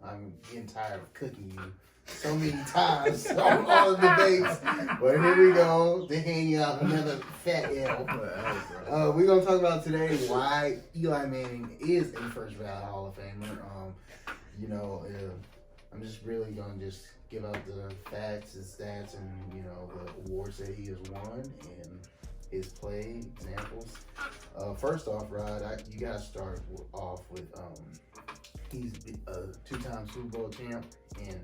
I'm getting tired of cooking you so many times on all the debates. But here we go. They hang out another fat L. We're going to talk about today why Eli Manning is a first ballot Hall of Famer. I'm just really going to just give out the facts and stats and, the awards that he has won and his play examples. First off, Rod, you got to start off with he's a two-time Super Bowl champ, and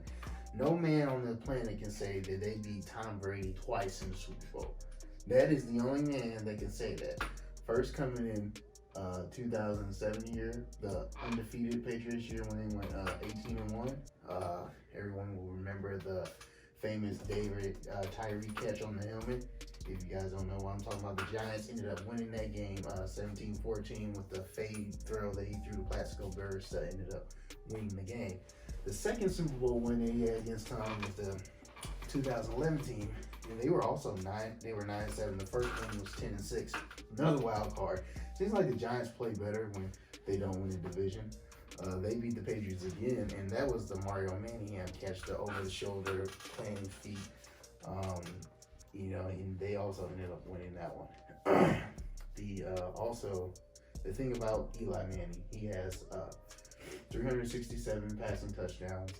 no man on the planet can say that they beat Tom Brady twice in the Super Bowl. That is the only man that can say that. First coming in 2007 year, the undefeated Patriots year when they went 18-1. Everyone will remember the famous Tyree catch on the helmet. If you guys don't know what I'm talking about, the Giants ended up winning that game 17-14 with the fade throw that he threw to Plaxico Burress that ended up winning the game. The second Super Bowl win that he had against Tom was the 2011 team, and they were also 9-7. The first one was 10-6. Another wild card. Seems like the Giants play better when they don't win a division. They beat the Patriots again, and that was the Mario Manningham catch, the over-the-shoulder playing feet. And they also ended up winning that one. The thing about Eli Manning, he has 367 passing touchdowns,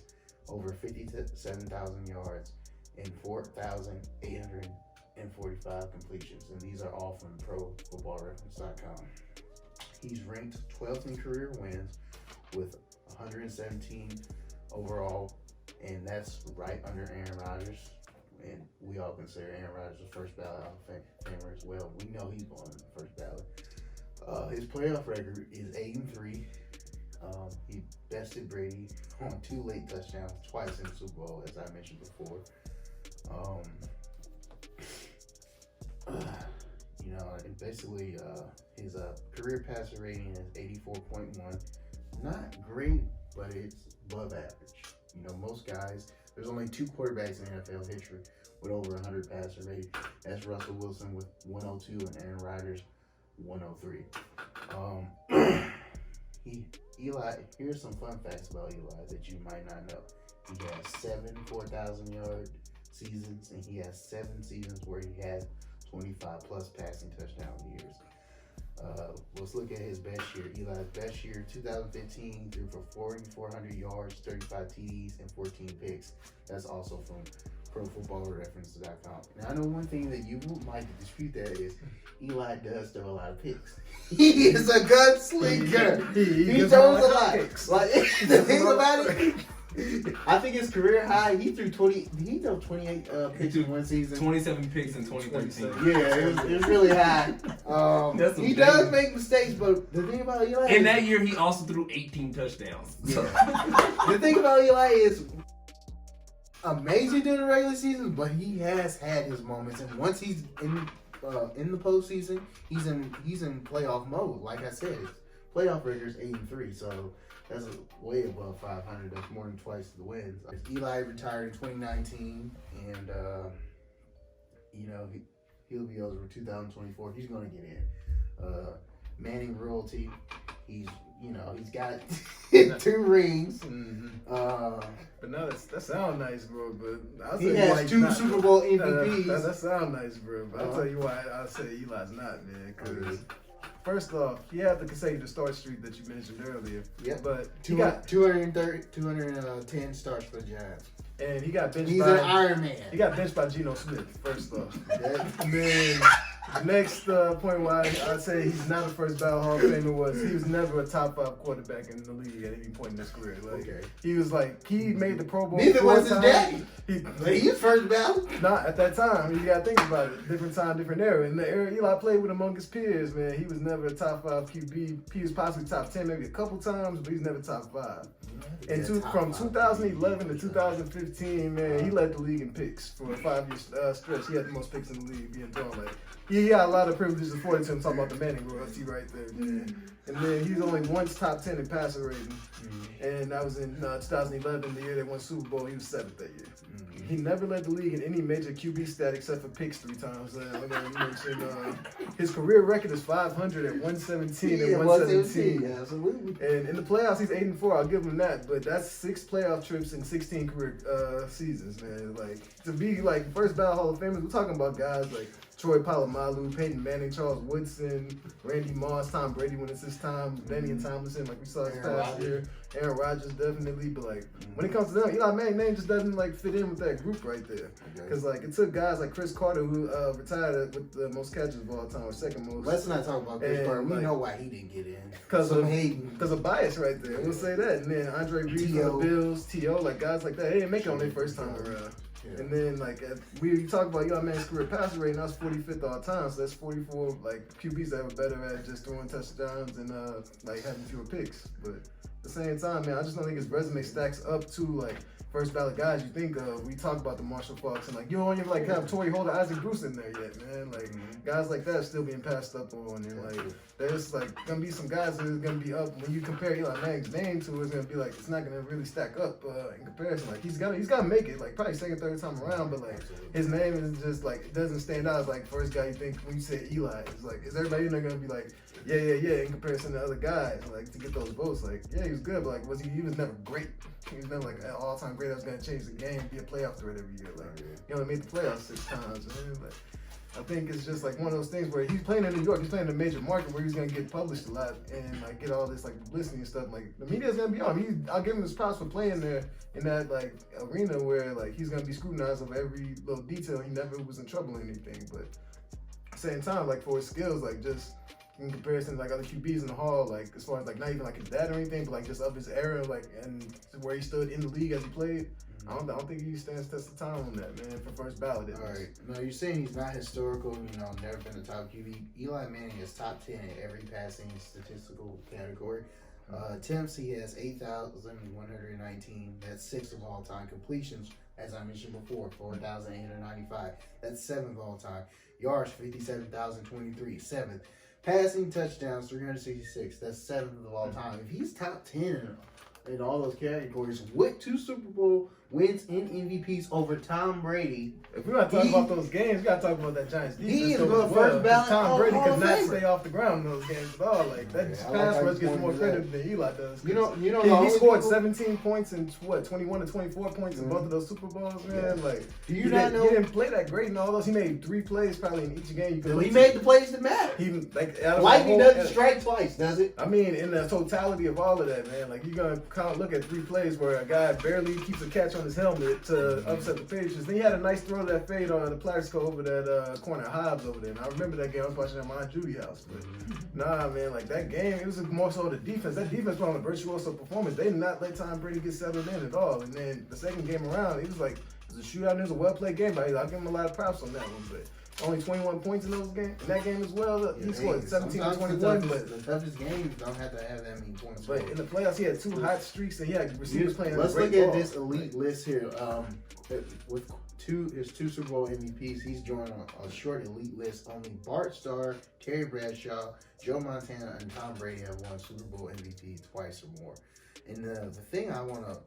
over 57,000 yards, and 4,845 completions. And these are all from ProFootballReference.com. He's ranked 12th in career wins with 117 overall, and that's right under Aaron Rodgers. And we all consider Aaron Rodgers the first ballot Hall of Famer as well. We know he's going in the first ballot. His playoff record is 8-3. He bested Brady on 2 late touchdowns twice in the Super Bowl, as I mentioned before. Basically, his career passer rating is 84.1. Not great, but it's above average. Most guys, there's only 2 quarterbacks in NFL history with over 100 passer rating. That's Russell Wilson with 102 and Aaron Rodgers 103. Eli, here's some fun facts about Eli that you might not know. He has 7 4,000-yard seasons, and he has 7 seasons where he had 25-plus passing touchdown years. Let's look at his best year. Eli's best year, 2015, threw for 4,400 yards, 35 TDs, and 14 picks. That's also from ProFootballReference.com. Now, I know one thing that you might dispute that is Eli does throw a lot of picks. He is a gunslinger. He throws a lot. The thing about it, I think his career high, he threw 28 picks in one season. 27 picks in 2013. Yeah, it was really high. He does make mistakes, but the thing about Eli in that year, he also threw 18 touchdowns. Yeah. The thing about Eli is amazing during the regular season, but he has had his moments, and once he's in the postseason, he's in playoff mode. Like I said, his playoff record is 8-3, so that's way above 500. That's more than twice the wins. Eli retired in 2019, and he'll be eligible for 2024. He's going to get in. Manning royalty. He's got 2 rings. Mm-hmm. But no, that sounds nice, bro. But I'll he has 2 Super Bowl MVPs. That sounds nice, bro. But I'll tell you why I say Eli's not, man. Because first off, he had the consecutive start streak that you mentioned earlier. Yep. But he got 210 starts for the Giants. And he got benched He's an Iron Man. He got benched by Geno Smith, first off. Man, next point why I'd say he's not a first ballot Hall of Famer was he was never a top 5 quarterback in the league at any point in his career. He was he made the Pro Bowl. Neither was his daddy. He's first ballot. Not at that time. You gotta think about it. Different time, different era. In the era Eli played with among his peers, man, he was never a top 5 QB. He was possibly top 10 maybe a couple times, but he's never top 5. And from 2011 to 2015, man, he led the league in picks for a 5-year stretch. He had the most picks in the league being thrown. He got a lot of privileges afforded to him. Talking about the Manning royalty right there, man. And then he was only once top 10 in passer rating, and that was in 2011, the year they won Super Bowl. He was 7th that year. He never led the league in any major QB stat except for picks 3 times. Let me mention his career record is 500 at 117 and 117. Yeah, absolutely. And in the playoffs, he's 8-4. I'll give him that. But that's 6 playoff trips in 16 career seasons, man. Like to be like first ballot Hall of Famers, we're talking about guys like Troy Polamalu, Peyton Manning, Charles Woodson, Randy Moss, Tom Brady when it's his time, Damian Tomlinson, like we saw his past year, Aaron Rodgers definitely. But like when it comes to them, Eli Manning name just doesn't like fit in with that group right there. Because like it took guys like Chris Carter who retired with the most catches of all time, or second most. Let's not talk about Chris Carter. We like, know why he didn't get in. Because of bias right there. We'll say that. And then Andre Reed for the Bills, T.O., like guys like that, they didn't make it on their first time around. Yeah. And then, like, we talk about Eli Manning's career passer rating, that's 45th all time, so that's 44, like, QBs that were better at just throwing touchdowns and, like, having fewer picks. But at the same time, man, I just don't think his resume stacks up to, like, first ballot guys you think of. We talk about the Marshall Falks, and, like, you don't even, like, have Torrey Holder, Isaac Bruce in there yet, man. Like, guys like that are still being passed up on, and, like, there's, like, gonna be some guys that are gonna be up. When you compare Eli Manning's name to it, it's gonna be, like, it's not gonna really stack up in comparison. Like, he's gotta make it, like, probably second, third time around, but, like, his name is just, like, it doesn't stand out as, like, first guy you think when you say Eli. It's, like, is everybody in there gonna be, like, yeah, in comparison to other guys, like, to get those votes? Like, yeah, he was good, but, like, he was never great. He was never, like, an all-time great that was gonna change the game, be a playoff threat every year. Like, he only made the playoffs 6 times, man. Like, I think it's just like one of those things where he's playing in New York, he's playing in a major market where he's gonna get published a lot and like get all this like publicity and stuff. Like the media's gonna be on him. I'll give him his props for playing there in that like arena where like he's gonna be scrutinized of every little detail. He never was in trouble or anything, but at the same time, like for his skills, like just in comparison to like other QBs in the hall, like as far as like not even like his dad or anything, but like just of his era, like and where he stood in the league as he played. I don't think he stands test of time on that, man, for first ballot. All right. No, you're saying he's not historical, never been a top QB. Eli Manning is top 10 in every passing statistical category. Attempts, he has 8,119. That's 6th of all time. Completions, as I mentioned before, 4,895. That's 7th of all time. Yards, 57,023. 7th. Passing touchdowns, 366. That's 7th of all time. If he's top 10 in all those categories, with 2 Super Bowl wins and MVPs over Tom Brady. If we're not talking about those games, we gotta talk about that Giants defense. He is going first ballot. Tom Brady could not stay off the ground in those games at all. Like that pass rush gets more credit than Eli does. He scored 17 points and 21 to 24 points in both of those Super Bowls, man. Yeah. Like do you not know? He didn't play that great in all those. He made 3 plays probably in each game. He made the plays that matter. Lightning doesn't strike twice, does it? I mean, in the totality of all of that, man. Like you're gonna kind of look at 3 plays where a guy barely keeps a catch on his helmet to upset the Patriots. Then he had a nice throw to that fade on the Plaxico over that corner Hobbs over there. And I remember that game. I was watching at my Aunt Judy house. But nah, man, like that game, it was more so the defense. That defense put on a virtuoso performance. They did not let Tom Brady get settled in at all. And then the second game around, it was like it was a shootout. And it was a well played game. But I'll give him a lot of props on that one. But only 21 points in that game as well. He scored 17 to 21. But the toughest games don't have to have that many points. But in the playoffs, he had 2 hot streaks, and he had receivers playing. Let's look at this elite list here. With his 2 Super Bowl MVPs, he's joined a short elite list. Only Bart Starr, Terry Bradshaw, Joe Montana, and Tom Brady have won Super Bowl MVP twice or more. And the thing I want to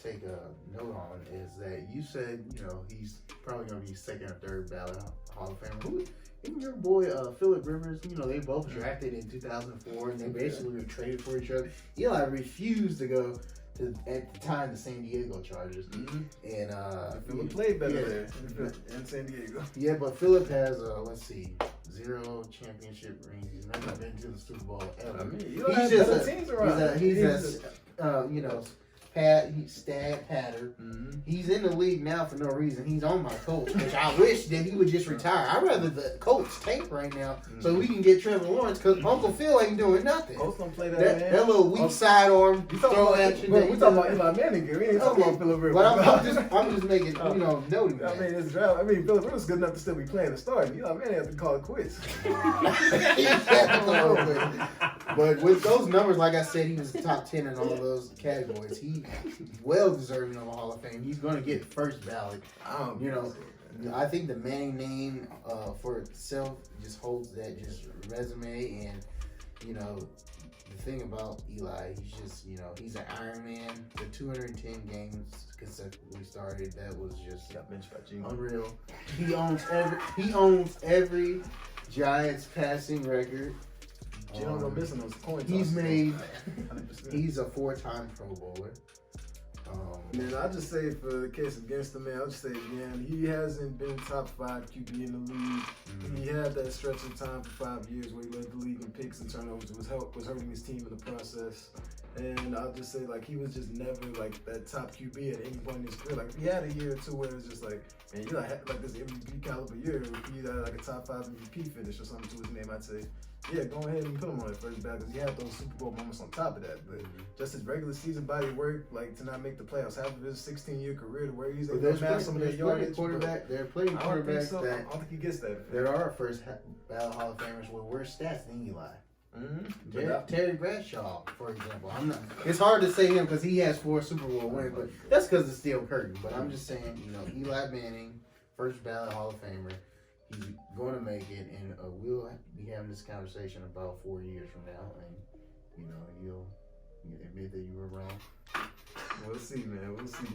take a note on is that you said, he's probably going to be second or third ballot Hall of Famer. Even your boy, Phillip Rivers, they both drafted in 2004 and they basically were traded for each other. Eli refused to go to, at the time, the San Diego Chargers. And Phillip played better there in San Diego. Yeah, but Phillip has, 0 championship rings. He's never been to the Super Bowl ever. I mean, he's just stat patter. He's in the league now for no reason. He's on my Colts, which I wish that he would just retire. I'd rather the Colts tank right now so we can get Trevor Lawrence because Uncle Phil ain't doing nothing. Colts don't play that, man. That little weak sidearm throw action. We talking about Eli Manning here. We ain't talking about Phillip Rivers. But I'm just making noting that. I mean, it's draft. I mean, Phillip Rivers is good enough to still be playing the start. Eli Manning has to call it quits. But with those numbers, like I said, he was top 10 in all those categories. He's well deserving of a Hall of Fame. He's going to get first ballot. I think the Manning name for itself just holds that just resume and the thing about Eli, he's just, he's an Iron Man. The 210 games consecutively started. That was just Got benched by Gino. unreal. He owns every Giants passing record. Gino don't miss those coins. He's a 4-time Pro Bowler. Man, I just say for the case against him, man, I'll just say again, he hasn't been top 5 QB in the league. Mm-hmm. He had that stretch of time for 5 years where he led the league in picks and turnovers. It was hurting his team in the process. And I'll just say, like, he was just never, like, that top QB at any point in his career. Like, if he had a year or two where it's just like, man, you like this MVP caliber year, if he had, like, a top 5 MVP finish or something to his name, I'd say, yeah, go ahead and put him on that first ballot because he had those Super Bowl moments on top of that. But just his regular season body work, like, to not make the playoffs, half of his 16-year career to where he's able to have some of that yardage. There are plenty of quarterbacks I that don't think he gets that. there are first ballot Hall of Famers with worse stats than Eli. Mm-hmm. Terry Bradshaw, for example. It's hard to say him because he has 4 Super Bowl wins, but that's because it's still curtain. But I'm just saying, Eli Manning, first ballot Hall of Famer, he's going to make it, and we'll be having this conversation about 4 years from now, and you'll admit that you were wrong. We'll see, man. We'll see.